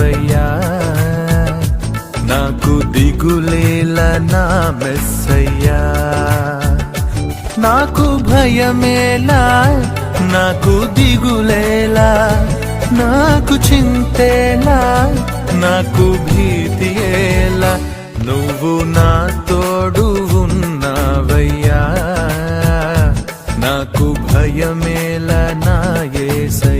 ఉన్నావయ్యా. నాకు దిగులేలా నా మెస్సయ్యా. నాకు భయమేలా, నాకు దిగులేలా, నాకు చింతేలా, నాకు భీతియేలా, నువ్వు నా తోడు ఉన్నావయ్యా. నాకు భయమేలా నా యేసయ్యా.